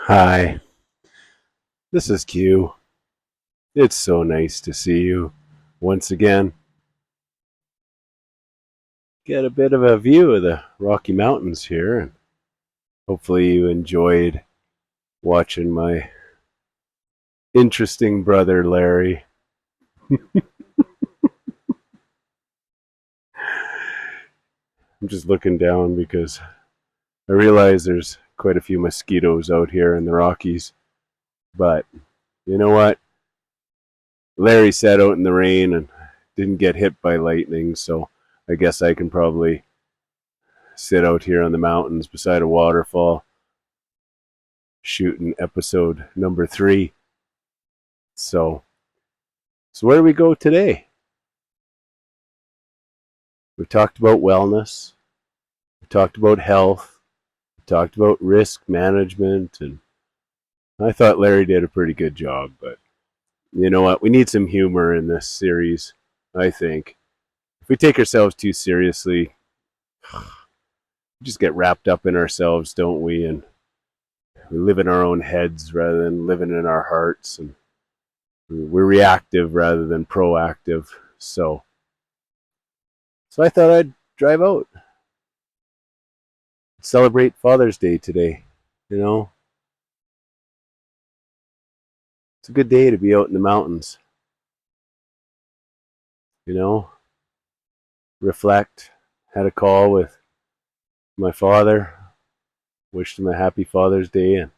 Hi, this is Q. It's so nice to see you once again. Get a bit of a view of the Rocky Mountains here, and hopefully you enjoyed watching my interesting brother Larry. I'm just looking down because I realize there's quite a few mosquitoes out here in the Rockies. But you know what? Larry sat out in the rain and didn't get hit by lightning, so I guess I can probably sit out here on the mountains beside a waterfall shooting episode number 3. So where do we go today? We talked about wellness, we talked about health, we talked about risk management, and I thought Larry did a pretty good job. But you know what? We need some humor in this series, I think. If we take ourselves too seriously, we just get wrapped up in ourselves, don't we? And we live in our own heads rather than living in our hearts, and we're reactive rather than proactive. So I thought I'd drive out, celebrate Father's Day today. You know, it's a good day to be out in the mountains. You know, reflect. Had a call with my father, wished him a happy Father's Day, and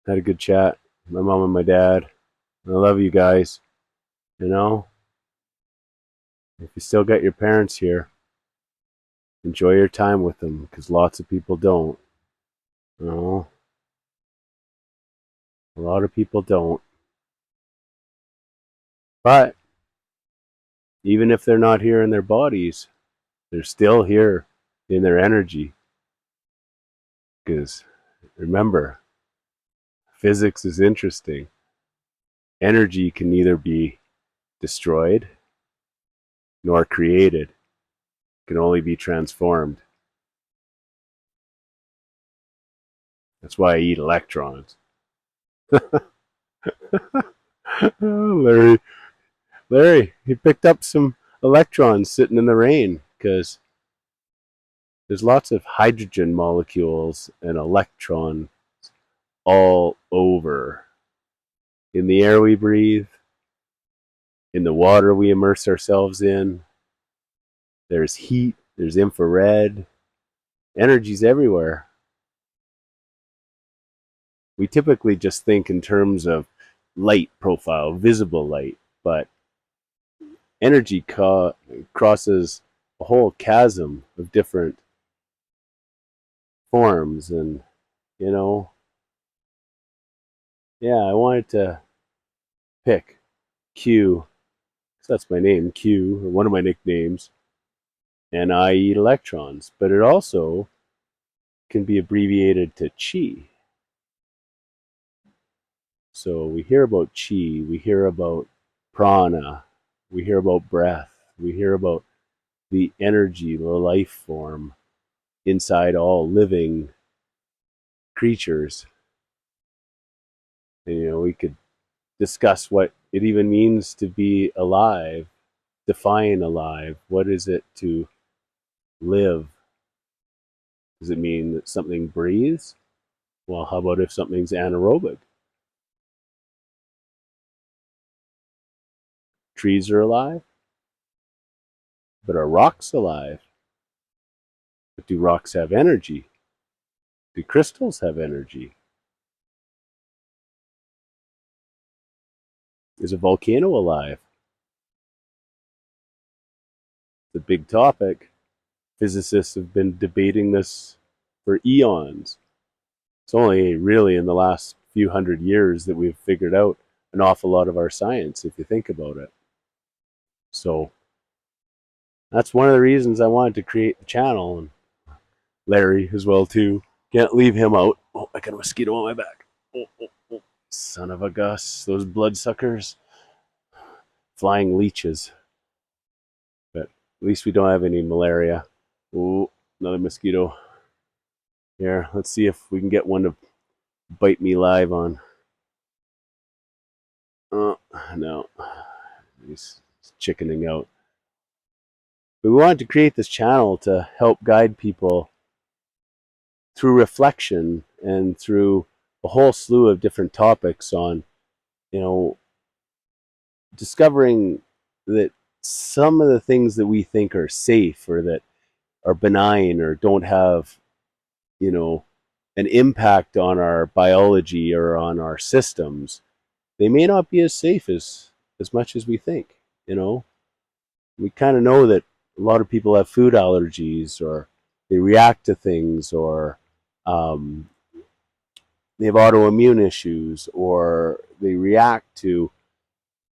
had a good chat. My mom and my dad. I love you guys. You know, if you still got your parents here, enjoy your time with them because lots of people don't. You know, a lot of people don't. But even if they're not here in their bodies, they're still here in their energy. Because remember, physics is interesting. Energy can neither be destroyed nor created, it can only be transformed. That's why I eat electrons. Larry, he picked up some electrons sitting in the rain because there's lots of hydrogen molecules and electrons all over. In the air we breathe, in the water we immerse ourselves in, there's heat, there's infrared, energy's everywhere. We typically just think in terms of light profile, visible light, but energy crosses a whole chasm of different forms. And, you know, yeah, I wanted to pick Q, because that's my name, Q, or one of my nicknames, and I eat electrons, but it also can be abbreviated to chi. So we hear about chi, we hear about prana, we hear about breath, we hear about the energy, the life form inside all living creatures. And, you know, we could discuss what it even means to be alive, define alive. What is it to live? Does it mean that something breathes? Well, how about if something's anaerobic? Trees are alive, but are rocks alive? But do rocks have energy? Do crystals have energy? Is a volcano alive? It's a big topic. Physicists have been debating this for eons. It's only really in the last few hundred years that we've figured out an awful lot of our science, if you think about it. So that's one of the reasons I wanted to create the channel, and Larry as well too. Can't leave him out. Oh, I got a mosquito on my back. Oh. Son of a Gus, those bloodsuckers. Flying leeches. But at least we don't have any malaria. Oh, another mosquito. Here, let's see if we can get one to bite me live on. Oh, no. He's chickening out. But we wanted to create this channel to help guide people through reflection and through a whole slew of different topics on, you know, discovering that some of the things that we think are safe or that are benign or don't have, you know, an impact on our biology or on our systems, they may not be as safe as much as we think. You know, we kind of know that a lot of people have food allergies or they react to things or um, they have autoimmune issues or they react to,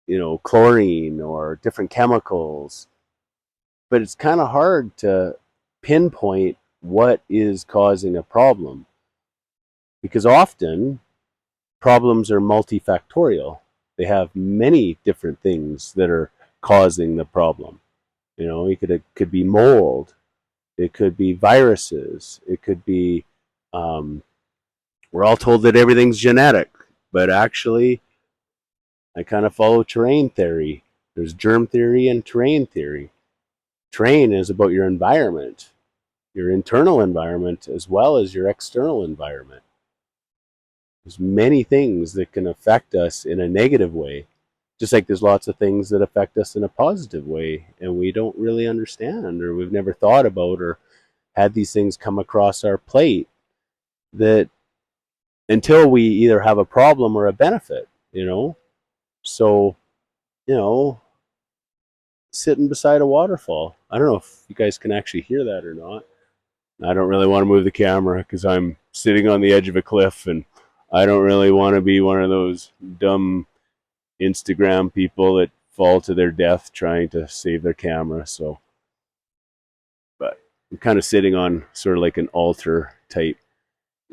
you know, chlorine or different chemicals. But it's kind of hard to pinpoint what is causing a problem because often problems are multifactorial. They have many different things that are causing the problem. You know, it could be mold, it could be viruses, it could be. We're all told that everything's genetic, but actually, I kind of follow terrain theory. There's germ theory and terrain theory. Terrain is about your environment, your internal environment, as well as your external environment. There's many things that can affect us in a negative way, just like there's lots of things that affect us in a positive way, and we don't really understand, or we've never thought about, or had these things come across our plate that until we either have a problem or a benefit, you know? So, you know, sitting beside a waterfall. I don't know if you guys can actually hear that or not. I don't really want to move the camera because I'm sitting on the edge of a cliff and I don't really want to be one of those dumb Instagram people that fall to their death trying to save their camera. So, but I'm kind of sitting on sort of like an altar type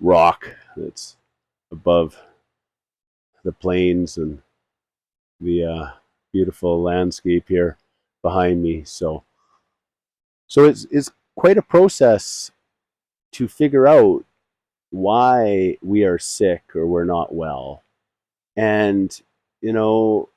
rock that's above the plains and the beautiful landscape here behind me. So it's quite a process to figure out why we are sick or we're not well. And, you know,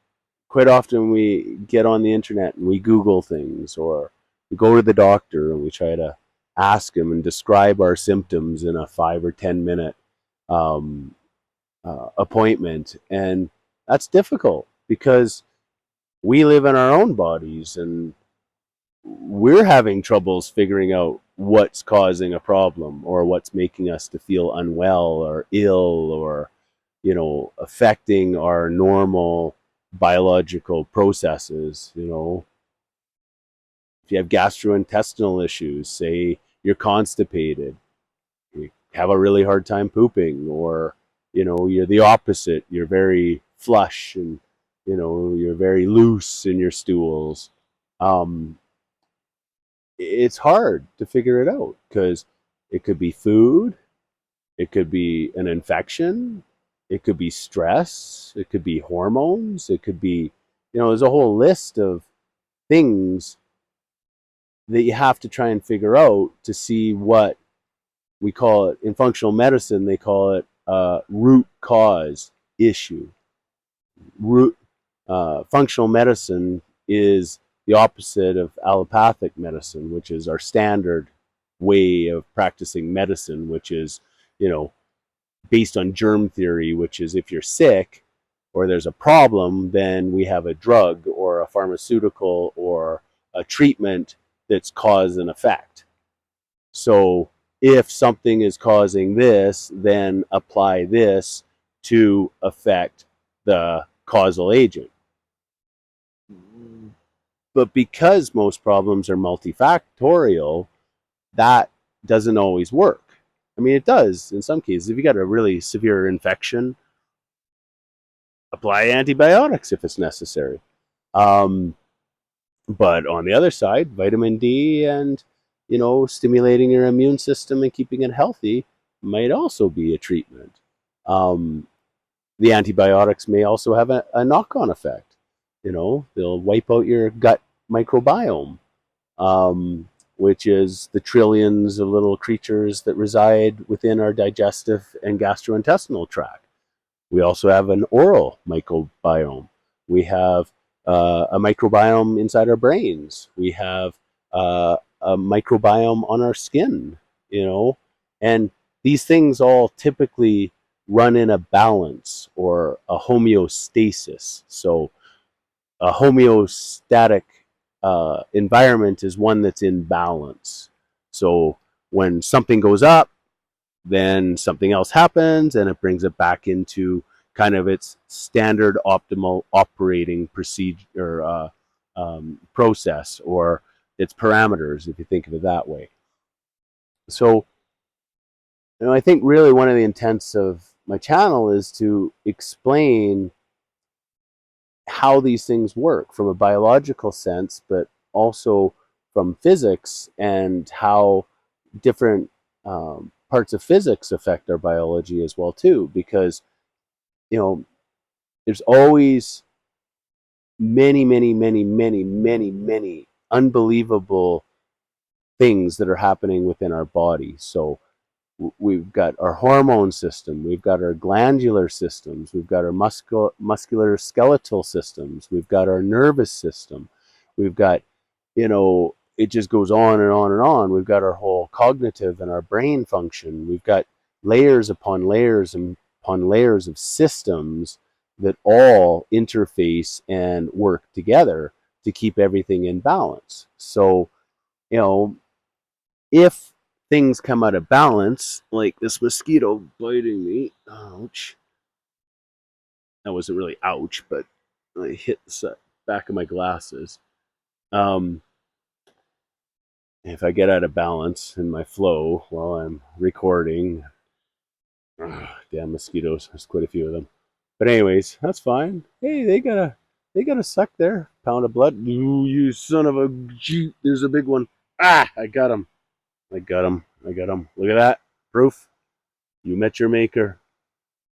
quite often we get on the internet and we Google things or we go to the doctor and we try to ask him and describe our symptoms in a 5 or 10 minute um, appointment. And that's difficult because we live in our own bodies and we're having troubles figuring out what's causing a problem or what's making us to feel unwell or ill or, you know, affecting our normal biological processes. You know, if you have gastrointestinal issues, say you're constipated, you have a really hard time pooping, or, you know, you're the opposite, you're very flush and, you know, you're very loose in your stools. um, it's hard to figure it out because it could be food, it could be an infection, it could be stress, it could be hormones, it could be, you know, there's a whole list of things that you have to try and figure out to see what we call it in functional medicine. They call it root cause issue. Root Functional medicine is the opposite of allopathic medicine, which is our standard way of practicing medicine, which is, you know, based on germ theory, which is if you're sick or there's a problem, then we have a drug or a pharmaceutical or a treatment that's cause and effect. So if something is causing this, then apply this to affect the causal agent. But because most problems are multifactorial, that doesn't always work. I mean, it does in some cases. If you got a really severe infection, apply antibiotics if it's necessary. Um, but on the other side, vitamin D and, you know, stimulating your immune system and keeping it healthy might also be a treatment. Um, the antibiotics may also have a knock-on effect. You know, they'll wipe out your gut microbiome. Um, which is the trillions of little creatures that reside within our digestive and gastrointestinal tract. We also have an oral microbiome. We have a microbiome inside our brains. We have a microbiome on our skin, you know, and these things all typically run in a balance or a homeostasis. So a homeostatic environment is one that's in balance. So when something goes up, then something else happens and it brings it back into kind of its standard optimal operating procedure or process, or its parameters, if you think of it that way. So, I think really one of the intents of my channel is to explain how these things work from a biological sense, but also from physics, and how different parts of physics affect our biology as well too. Because there's always many unbelievable things that are happening within our body. So we've got our hormone system, we've got our glandular systems, we've got our muscular skeletal systems, we've got our nervous system, we've got, it just goes on and on and on. We've got our whole cognitive and our brain function. We've got layers upon layers and upon layers of systems that all interface and work together to keep everything in balance. So, if things come out of balance, like this mosquito biting me, ouch. That wasn't really ouch, but I hit the back of my glasses. If I get out of balance in my flow while I'm recording, damn mosquitoes, there's quite a few of them. But anyways, that's fine. Hey, they gotta suck their pound of blood. You son of a G! There's a big one. I got him. I got him. Look at that. Proof. You met your maker.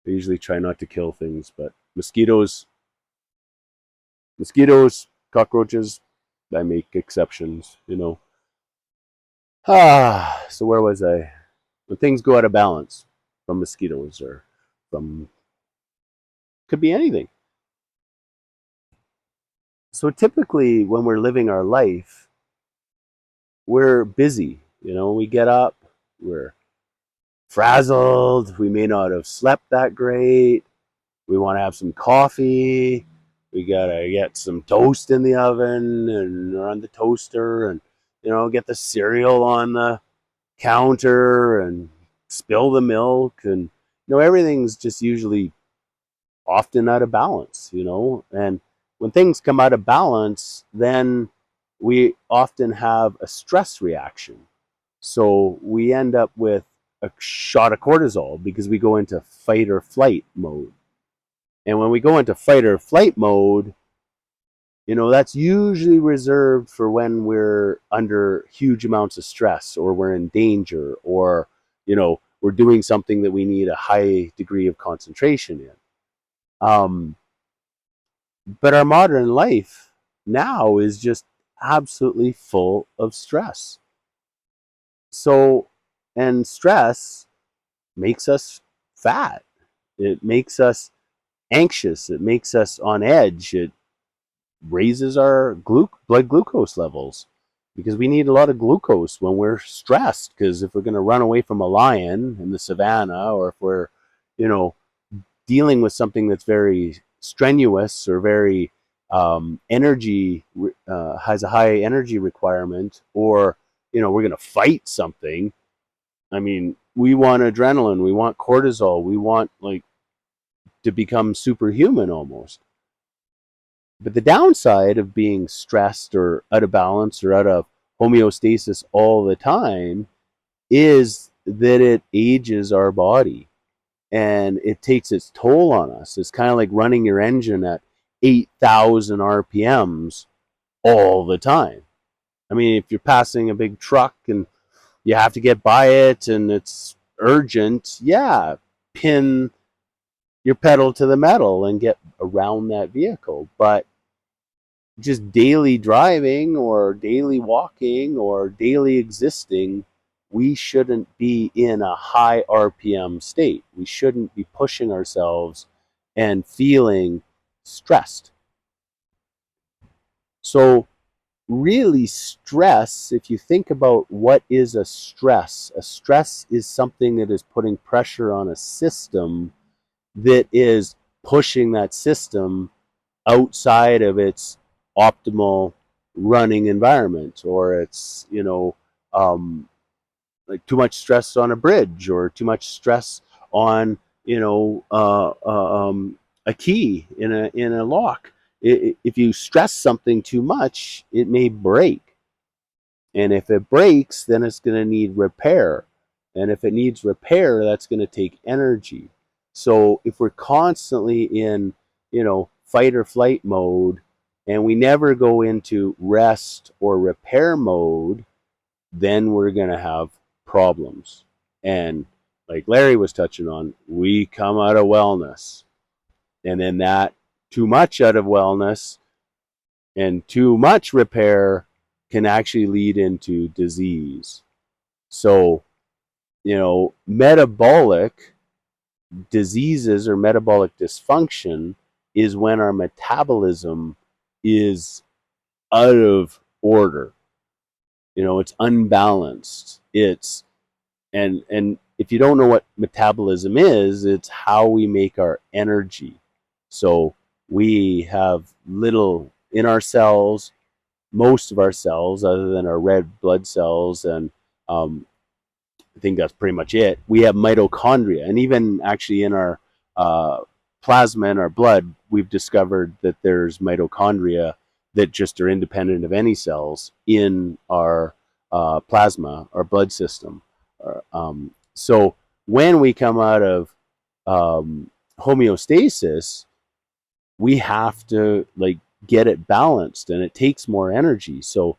I usually try not to kill things, but mosquitoes, cockroaches, I make exceptions, So where was I? When things go out of balance from mosquitoes, or from, could be anything. So typically when we're living our life, we're busy. We get up, we're frazzled, we may not have slept that great, we want to have some coffee, we gotta get some toast in the oven and on the toaster, and get the cereal on the counter and spill the milk, and everything's just usually often out of balance, and when things come out of balance, then we often have a stress reaction. So we end up with a shot of cortisol because we go into fight or flight mode. And when we go into fight or flight mode, that's usually reserved for when we're under huge amounts of stress, or we're in danger, or, we're doing something that we need a high degree of concentration in. But our modern life now is just absolutely full of stress. So, and stress makes us fat. It makes us anxious. It makes us on edge. It raises our blood glucose levels, because we need a lot of glucose when we're stressed. Because if we're going to run away from a lion in the savannah, or if we're, dealing with something that's very strenuous or very energy, has a high energy requirement, or we're going to fight something. I mean, we want adrenaline, we want cortisol, we want to become superhuman almost. But the downside of being stressed or out of balance or out of homeostasis all the time is that it ages our body and it takes its toll on us. It's kind of like running your engine at 8,000 RPMs all the time. I mean, if you're passing a big truck and you have to get by it and it's urgent, yeah, pin your pedal to the metal and get around that vehicle. But just daily driving or daily walking or daily existing, we shouldn't be in a high RPM state. We shouldn't be pushing ourselves and feeling stressed. So really, stress, if you think about what is a stress is something that is putting pressure on a system that is pushing that system outside of its optimal running environment, or it's, like too much stress on a bridge, or too much stress on, a key in a lock. If you stress something too much, it may break. And if it breaks, then it's going to need repair. And if it needs repair, that's going to take energy. So if we're constantly in, fight or flight mode, and we never go into rest or repair mode, then we're going to have problems. And like Larry was touching on, we come out of wellness. And then that too much out of wellness and too much repair can actually lead into disease. So, metabolic diseases or metabolic dysfunction is when our metabolism is out of order. It's unbalanced. And if you don't know what metabolism is, it's how we make our energy. So we have little in our cells, most of our cells, other than our red blood cells, and I think that's pretty much it. We have mitochondria, and even actually in our plasma in our blood, we've discovered that there's mitochondria that just are independent of any cells in our plasma, our blood system. So when we come out of homeostasis, we have to get it balanced, and it takes more energy. So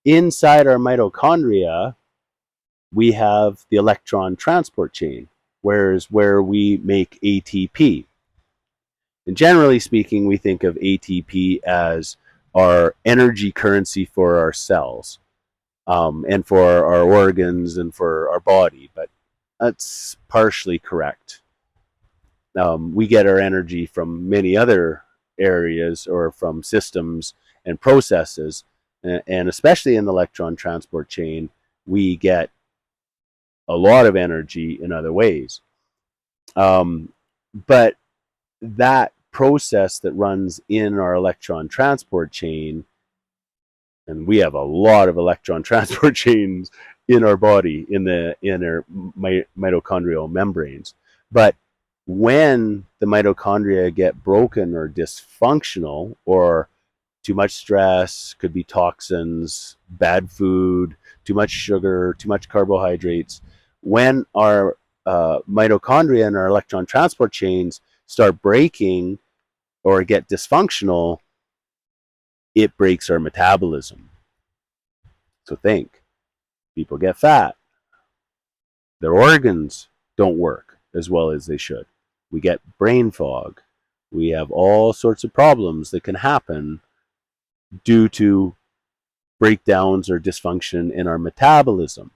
inside our mitochondria, we have the electron transport chain, where we make ATP. And generally speaking, we think of ATP as our energy currency for our cells, and for our organs and for our body, but that's partially correct. We get our energy from many other areas or from systems and processes, and especially in the electron transport chain, we get a lot of energy in other ways. But that process that runs in our electron transport chain, and we have a lot of electron transport chains in our body, in our mitochondrial membranes. But when the mitochondria get broken or dysfunctional, or too much stress, could be toxins, bad food, too much sugar, too much carbohydrates, when our mitochondria and our electron transport chains start breaking or get dysfunctional, it breaks our metabolism. So think, people get fat, their organs don't work as well as they should. We get brain fog. We have all sorts of problems that can happen due to breakdowns or dysfunction in our metabolism.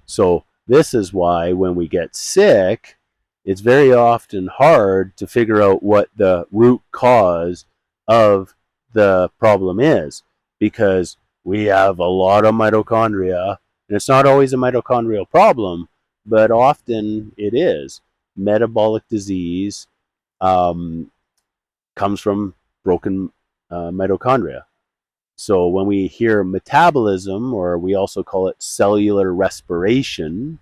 So this is why when we get sick, it's very often hard to figure out what the root cause of the problem is, because we have a lot of mitochondria, and it's not always a mitochondrial problem, but often it is. Metabolic disease comes from broken mitochondria. So when we hear metabolism, or we also call it cellular respiration,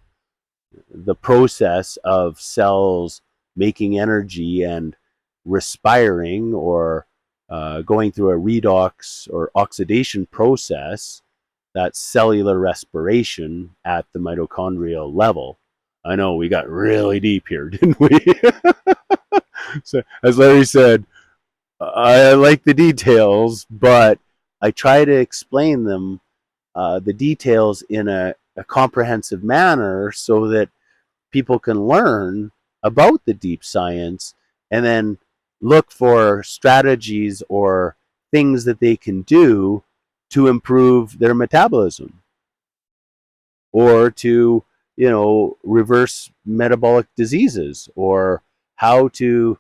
the process of cells making energy and respiring, or going through a redox or oxidation process, that's cellular respiration at the mitochondrial level. I know we got really deep here, didn't we? So, as Larry said, I like the details, but I try to explain them, the details, in a comprehensive manner, so that people can learn about the deep science and then look for strategies or things that they can do to improve their metabolism or to, reverse metabolic diseases or how to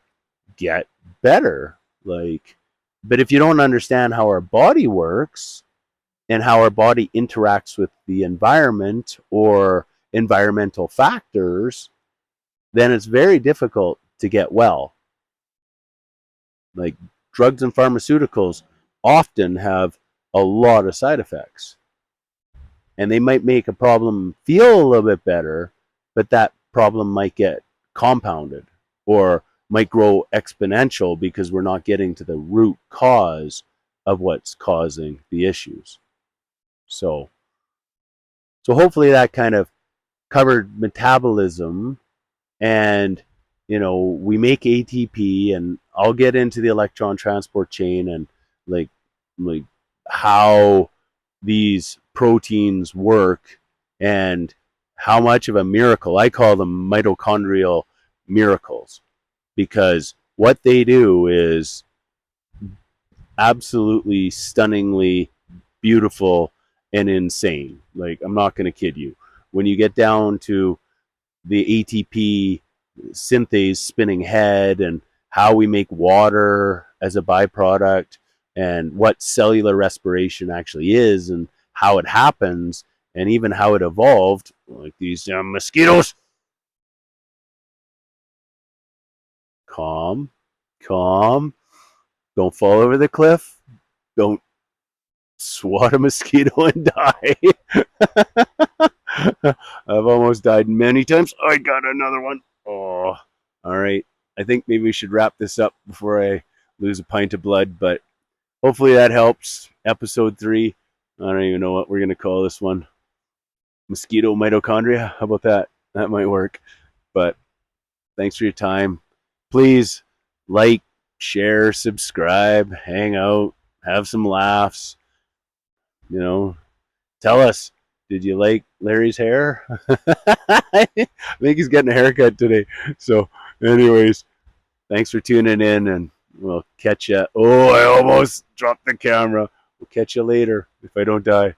get better. Like, but if you don't understand how our body works and how our body interacts with the environment or environmental factors, then it's very difficult to get well. Like, drugs and pharmaceuticals often have a lot of side effects. And they might make a problem feel a little bit better, but that problem might get compounded or might grow exponential because we're not getting to the root cause of what's causing the issues. So hopefully that kind of covered metabolism. And we make ATP, and I'll get into the electron transport chain and like how these proteins work and how much of a miracle. I call them mitochondrial miracles, because what they do is absolutely stunningly beautiful and insane. Like, I'm not going to kid you. When you get down to the ATP synthase spinning head and how we make water as a byproduct and what cellular respiration actually is and how it happens and even how it evolved, like these mosquitos. Calm, calm. Don't fall over the cliff. Don't swat a mosquito and die. I've almost died many times. I got another one. Oh, all right. I think maybe we should wrap this up before I lose a pint of blood, but hopefully that helps. Episode 3. I don't even know what we're going to call this one. Mosquito mitochondria. How about that? That might work. But thanks for your time. Please like, share, subscribe, hang out, have some laughs. Tell us, did you like Larry's hair? I think he's getting a haircut today. So, anyways, thanks for tuning in, and we'll catch you. Oh, I almost dropped the camera. We'll catch you later if I don't die.